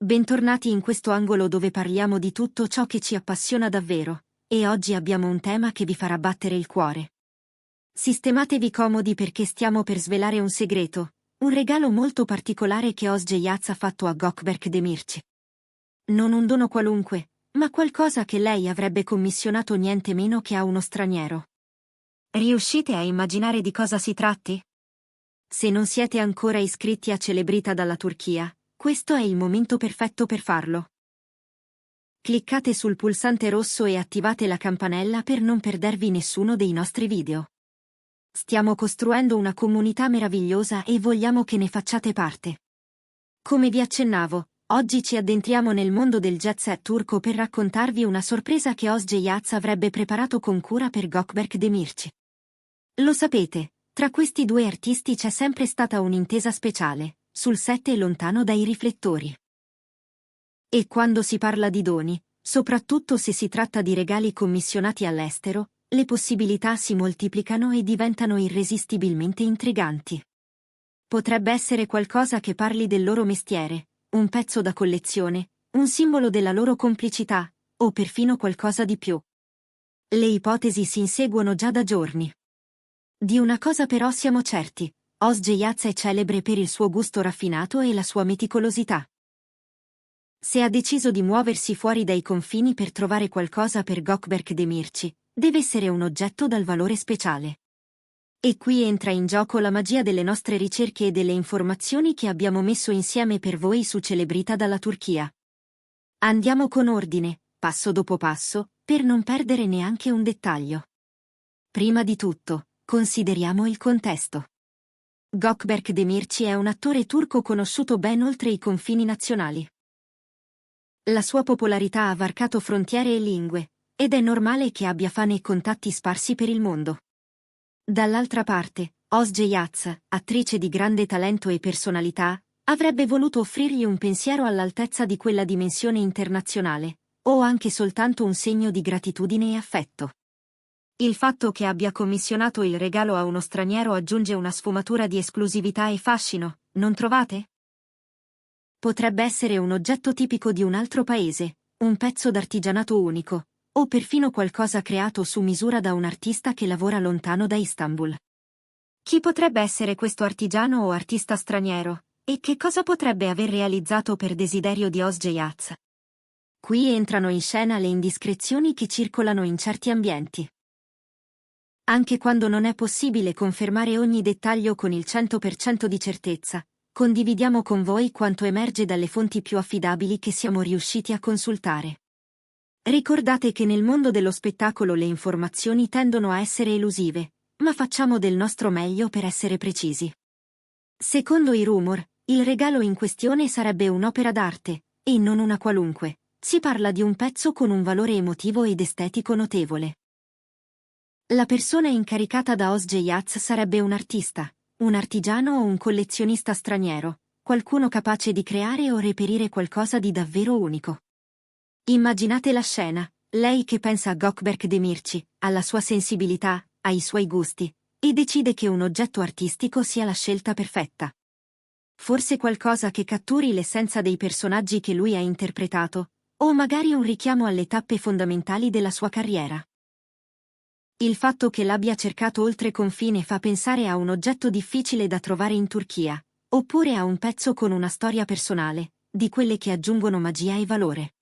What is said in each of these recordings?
Bentornati in questo angolo dove parliamo di tutto ciò che ci appassiona davvero, e oggi abbiamo un tema che vi farà battere il cuore. Sistematevi comodi perché stiamo per svelare un segreto, un regalo molto particolare che Özge Yaz ha fatto a Gökberk Demirci. Non un dono qualunque, ma qualcosa che lei avrebbe commissionato niente meno che a uno straniero. Riuscite a immaginare di cosa si tratti? Se non siete ancora iscritti a Celebrita dalla Turchia, questo è il momento perfetto per farlo. Cliccate sul pulsante rosso e attivate la campanella per non perdervi nessuno dei nostri video. Stiamo costruendo una comunità meravigliosa e vogliamo che ne facciate parte. Come vi accennavo, oggi ci addentriamo nel mondo del jet set turco per raccontarvi una sorpresa che Özge Yaz avrebbe preparato con cura per Gökberk Demirci. Lo sapete, tra questi due artisti c'è sempre stata un'intesa speciale, sul set e lontano dai riflettori. E quando si parla di doni, soprattutto se si tratta di regali commissionati all'estero, le possibilità si moltiplicano e diventano irresistibilmente intriganti. Potrebbe essere qualcosa che parli del loro mestiere, un pezzo da collezione, un simbolo della loro complicità, o perfino qualcosa di più. Le ipotesi si inseguono già da giorni. Di una cosa però siamo certi, Özge Yaz è celebre per il suo gusto raffinato e la sua meticolosità. Se ha deciso di muoversi fuori dai confini per trovare qualcosa per Gökberk Demirci, deve essere un oggetto dal valore speciale. E qui entra in gioco la magia delle nostre ricerche e delle informazioni che abbiamo messo insieme per voi su Celebrita dalla Turchia. Andiamo con ordine, passo dopo passo, per non perdere neanche un dettaglio. Prima di tutto, consideriamo il contesto. Gökberk Demirci è un attore turco conosciuto ben oltre i confini nazionali. La sua popolarità ha varcato frontiere e lingue, ed è normale che abbia fan e contatti sparsi per il mondo. Dall'altra parte, Özge Yaz, attrice di grande talento e personalità, avrebbe voluto offrirgli un pensiero all'altezza di quella dimensione internazionale, o anche soltanto un segno di gratitudine e affetto. Il fatto che abbia commissionato il regalo a uno straniero aggiunge una sfumatura di esclusività e fascino, non trovate? Potrebbe essere un oggetto tipico di un altro paese, un pezzo d'artigianato unico, o perfino qualcosa creato su misura da un artista che lavora lontano da Istanbul. Chi potrebbe essere questo artigiano o artista straniero, e che cosa potrebbe aver realizzato per desiderio di Özge Yaz? Qui entrano in scena le indiscrezioni che circolano in certi ambienti. Anche quando non è possibile confermare ogni dettaglio con il 100% di certezza, condividiamo con voi quanto emerge dalle fonti più affidabili che siamo riusciti a consultare. Ricordate che nel mondo dello spettacolo le informazioni tendono a essere elusive, ma facciamo del nostro meglio per essere precisi. Secondo i rumor, il regalo in questione sarebbe un'opera d'arte, e non una qualunque. Si parla di un pezzo con un valore emotivo ed estetico notevole. La persona incaricata da Özge Yaz sarebbe un artista, un artigiano o un collezionista straniero, qualcuno capace di creare o reperire qualcosa di davvero unico. Immaginate la scena, lei che pensa a Gökberk Demirci, alla sua sensibilità, ai suoi gusti, e decide che un oggetto artistico sia la scelta perfetta. Forse qualcosa che catturi l'essenza dei personaggi che lui ha interpretato, o magari un richiamo alle tappe fondamentali della sua carriera. Il fatto che l'abbia cercato oltre confine fa pensare a un oggetto difficile da trovare in Turchia, oppure a un pezzo con una storia personale, di quelle che aggiungono magia e valore.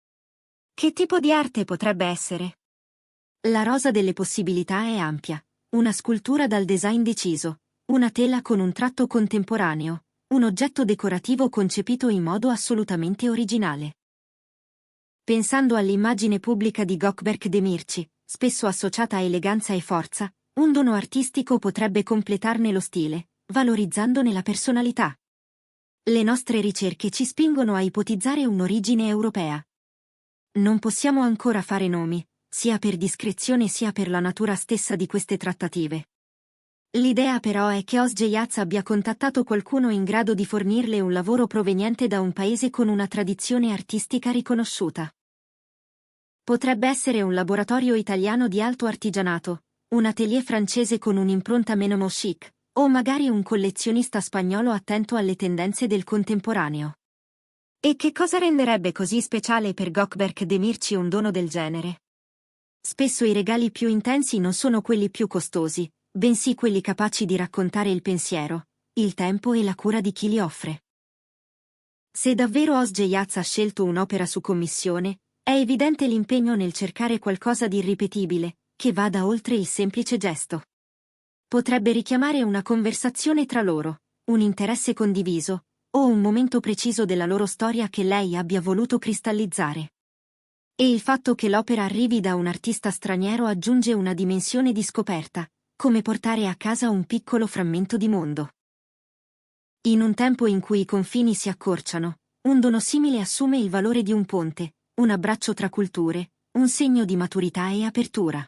Che tipo di arte potrebbe essere? La rosa delle possibilità è ampia, una scultura dal design deciso, una tela con un tratto contemporaneo, un oggetto decorativo concepito in modo assolutamente originale. Pensando all'immagine pubblica di Gökberk Demirci, spesso associata a eleganza e forza, un dono artistico potrebbe completarne lo stile, valorizzandone la personalità. Le nostre ricerche ci spingono a ipotizzare un'origine europea. Non possiamo ancora fare nomi, sia per discrezione sia per la natura stessa di queste trattative. L'idea però è che Özge Yaz abbia contattato qualcuno in grado di fornirle un lavoro proveniente da un paese con una tradizione artistica riconosciuta. Potrebbe essere un laboratorio italiano di alto artigianato, un atelier francese con un'impronta meno chic, o magari un collezionista spagnolo attento alle tendenze del contemporaneo. E che cosa renderebbe così speciale per Gökberk Demirci un dono del genere? Spesso i regali più intensi non sono quelli più costosi, bensì quelli capaci di raccontare il pensiero, il tempo e la cura di chi li offre. Se davvero Osge Yaz ha scelto un'opera su commissione, è evidente l'impegno nel cercare qualcosa di irripetibile, che vada oltre il semplice gesto. Potrebbe richiamare una conversazione tra loro, un interesse condiviso, o un momento preciso della loro storia che lei abbia voluto cristallizzare. E il fatto che l'opera arrivi da un artista straniero aggiunge una dimensione di scoperta, come portare a casa un piccolo frammento di mondo. In un tempo in cui i confini si accorciano, un dono simile assume il valore di un ponte, un abbraccio tra culture, un segno di maturità e apertura.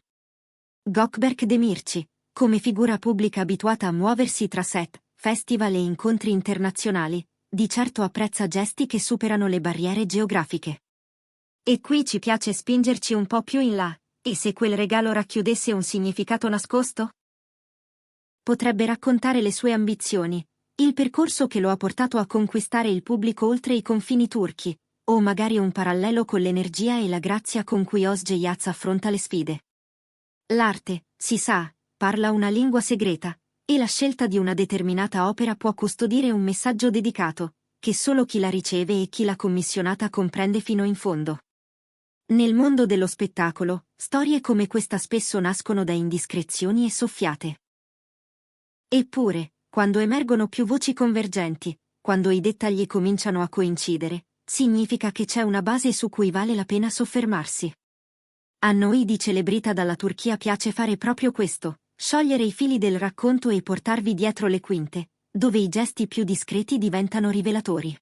Gökberk Demirci, come figura pubblica abituata a muoversi tra set, festival e incontri internazionali, di certo apprezza gesti che superano le barriere geografiche. E qui ci piace spingerci un po' più in là, e se quel regalo racchiudesse un significato nascosto? Potrebbe raccontare le sue ambizioni, il percorso che lo ha portato a conquistare il pubblico oltre i confini turchi, o magari un parallelo con l'energia e la grazia con cui Osge Yaz affronta le sfide. L'arte, si sa, parla una lingua segreta, e la scelta di una determinata opera può custodire un messaggio dedicato, che solo chi la riceve e chi l'ha commissionata comprende fino in fondo. Nel mondo dello spettacolo, storie come questa spesso nascono da indiscrezioni e soffiate. Eppure, quando emergono più voci convergenti, quando i dettagli cominciano a coincidere, significa che c'è una base su cui vale la pena soffermarsi. A noi di Celebrita dalla Turchia piace fare proprio questo, sciogliere i fili del racconto e portarvi dietro le quinte, dove i gesti più discreti diventano rivelatori.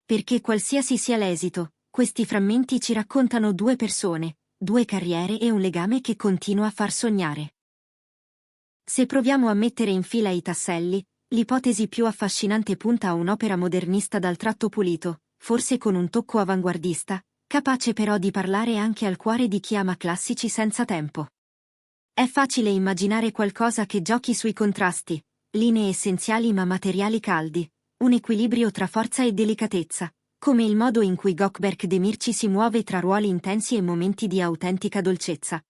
Perché qualsiasi sia l'esito, questi frammenti ci raccontano due persone, due carriere e un legame che continua a far sognare. Se proviamo a mettere in fila i tasselli, l'ipotesi più affascinante punta a un'opera modernista dal tratto pulito, forse con un tocco avanguardista, capace però di parlare anche al cuore di chi ama classici senza tempo. È facile immaginare qualcosa che giochi sui contrasti, linee essenziali ma materiali caldi, un equilibrio tra forza e delicatezza, come il modo in cui Gökberk Demirci si muove tra ruoli intensi e momenti di autentica dolcezza.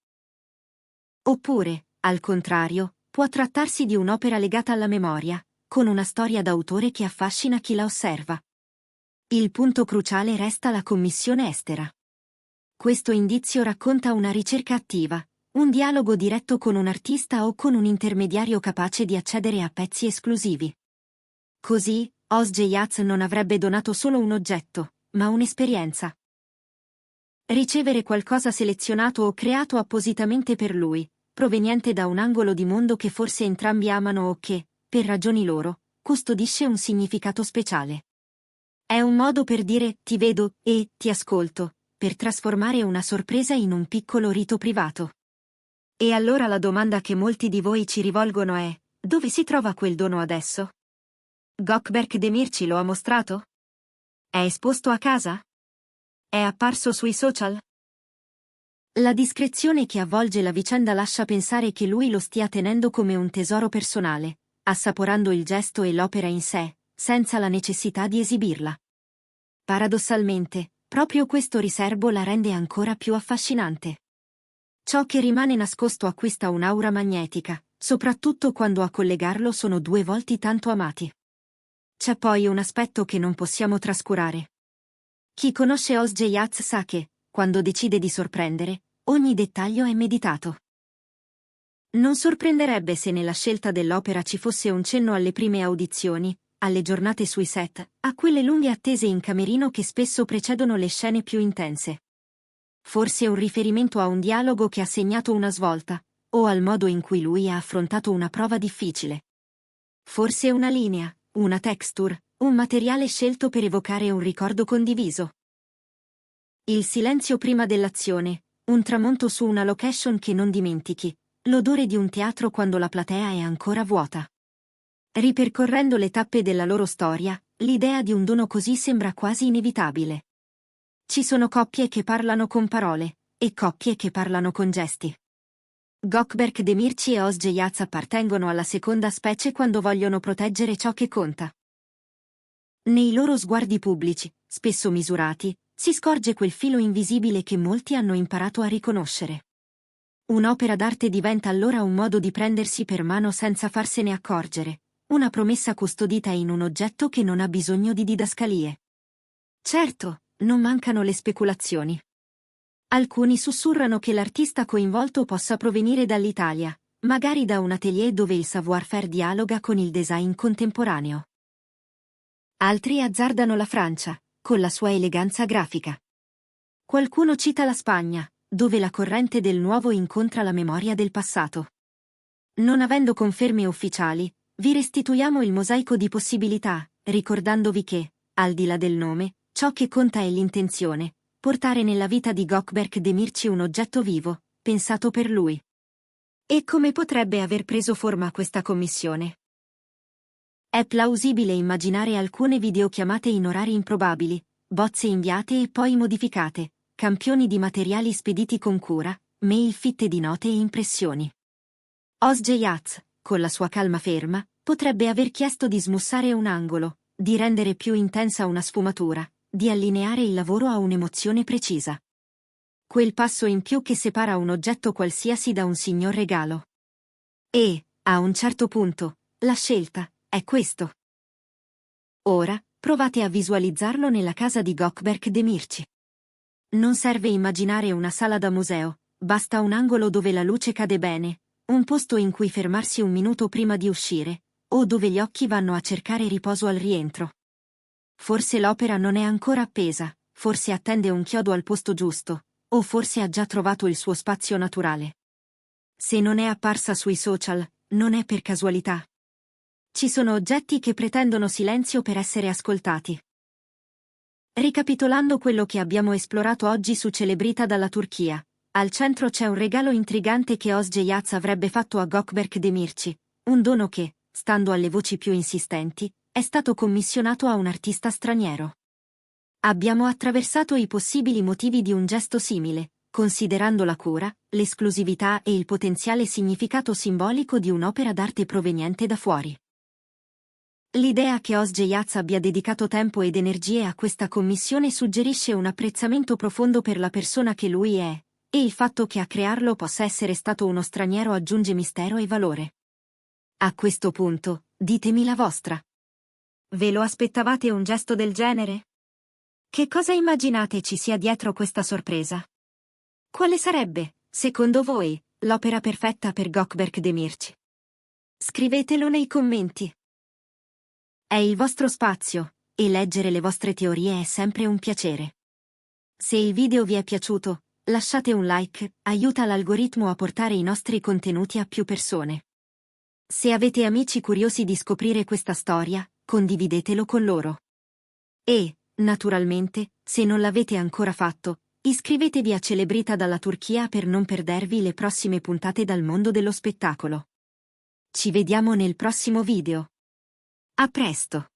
Oppure, al contrario, può trattarsi di un'opera legata alla memoria, con una storia d'autore che affascina chi la osserva. Il punto cruciale resta la commissione estera. Questo indizio racconta una ricerca attiva, un dialogo diretto con un artista o con un intermediario capace di accedere a pezzi esclusivi. Così, Osge Yaz non avrebbe donato solo un oggetto, ma un'esperienza. Ricevere qualcosa selezionato o creato appositamente per lui, proveniente da un angolo di mondo che forse entrambi amano o che, per ragioni loro, custodisce un significato speciale. È un modo per dire ti vedo e ti ascolto, per trasformare una sorpresa in un piccolo rito privato. E allora la domanda che molti di voi ci rivolgono è: dove si trova quel dono adesso? Gökberk Demirci lo ha mostrato? È esposto a casa? È apparso sui social? La discrezione che avvolge la vicenda lascia pensare che lui lo stia tenendo come un tesoro personale, assaporando il gesto e l'opera in sé, senza la necessità di esibirla. Paradossalmente, proprio questo riserbo la rende ancora più affascinante. Ciò che rimane nascosto acquista un'aura magnetica, soprattutto quando a collegarlo sono due volti tanto amati. C'è poi un aspetto che non possiamo trascurare. Chi conosce Osge Yaz sa che, quando decide di sorprendere, ogni dettaglio è meditato. Non sorprenderebbe se nella scelta dell'opera ci fosse un cenno alle prime audizioni, alle giornate sui set, a quelle lunghe attese in camerino che spesso precedono le scene più intense. Forse un riferimento a un dialogo che ha segnato una svolta, o al modo in cui lui ha affrontato una prova difficile. Forse una linea, una texture, un materiale scelto per evocare un ricordo condiviso. Il silenzio prima dell'azione, un tramonto su una location che non dimentichi, l'odore di un teatro quando la platea è ancora vuota. Ripercorrendo le tappe della loro storia, l'idea di un dono così sembra quasi inevitabile. Ci sono coppie che parlano con parole, e coppie che parlano con gesti. Gökberk Demirci e Osge Yaz appartengono alla seconda specie quando vogliono proteggere ciò che conta. Nei loro sguardi pubblici, spesso misurati, si scorge quel filo invisibile che molti hanno imparato a riconoscere. Un'opera d'arte diventa allora un modo di prendersi per mano senza farsene accorgere, una promessa custodita in un oggetto che non ha bisogno di didascalie. Certo, non mancano le speculazioni. Alcuni sussurrano che l'artista coinvolto possa provenire dall'Italia, magari da un atelier dove il savoir-faire dialoga con il design contemporaneo. Altri azzardano la Francia, con la sua eleganza grafica. Qualcuno cita la Spagna, dove la corrente del nuovo incontra la memoria del passato. Non avendo conferme ufficiali, vi restituiamo il mosaico di possibilità, ricordandovi che, al di là del nome, ciò che conta è l'intenzione, portare nella vita di Gökberk Demirci un oggetto vivo, pensato per lui. E come potrebbe aver preso forma questa commissione? È plausibile immaginare alcune videochiamate in orari improbabili, bozze inviate e poi modificate, campioni di materiali spediti con cura, mail fitte di note e impressioni. Osje Yaz, con la sua calma ferma, potrebbe aver chiesto di smussare un angolo, di rendere più intensa una sfumatura, di allineare il lavoro a un'emozione precisa. Quel passo in più che separa un oggetto qualsiasi da un signor regalo. E, a un certo punto, la scelta è questo. Ora, provate a visualizzarlo nella casa di Gökberk Demirci. Non serve immaginare una sala da museo, basta un angolo dove la luce cade bene, un posto in cui fermarsi un minuto prima di uscire, o dove gli occhi vanno a cercare riposo al rientro. Forse l'opera non è ancora appesa, forse attende un chiodo al posto giusto, o forse ha già trovato il suo spazio naturale. Se non è apparsa sui social, non è per casualità. Ci sono oggetti che pretendono silenzio per essere ascoltati. Ricapitolando quello che abbiamo esplorato oggi su Celebrita dalla Turchia, al centro c'è un regalo intrigante che Osje Yaz avrebbe fatto a Gökberk Demirci, un dono che, stando alle voci più insistenti, è stato commissionato a un artista straniero. Abbiamo attraversato i possibili motivi di un gesto simile, considerando la cura, l'esclusività e il potenziale significato simbolico di un'opera d'arte proveniente da fuori. L'idea che Osje Yaz abbia dedicato tempo ed energie a questa commissione suggerisce un apprezzamento profondo per la persona che lui è, e il fatto che a crearlo possa essere stato uno straniero aggiunge mistero e valore. A questo punto, ditemi la vostra. Ve lo aspettavate un gesto del genere? Che cosa immaginate ci sia dietro questa sorpresa? Quale sarebbe, secondo voi, l'opera perfetta per Gökberk Demirci? Scrivetelo nei commenti. È il vostro spazio, e leggere le vostre teorie è sempre un piacere. Se il video vi è piaciuto, lasciate un like, aiuta l'algoritmo a portare i nostri contenuti a più persone. Se avete amici curiosi di scoprire questa storia, condividetelo con loro. E, naturalmente, se non l'avete ancora fatto, iscrivetevi a Celebrita dalla Turchia per non perdervi le prossime puntate dal mondo dello spettacolo. Ci vediamo nel prossimo video. A presto!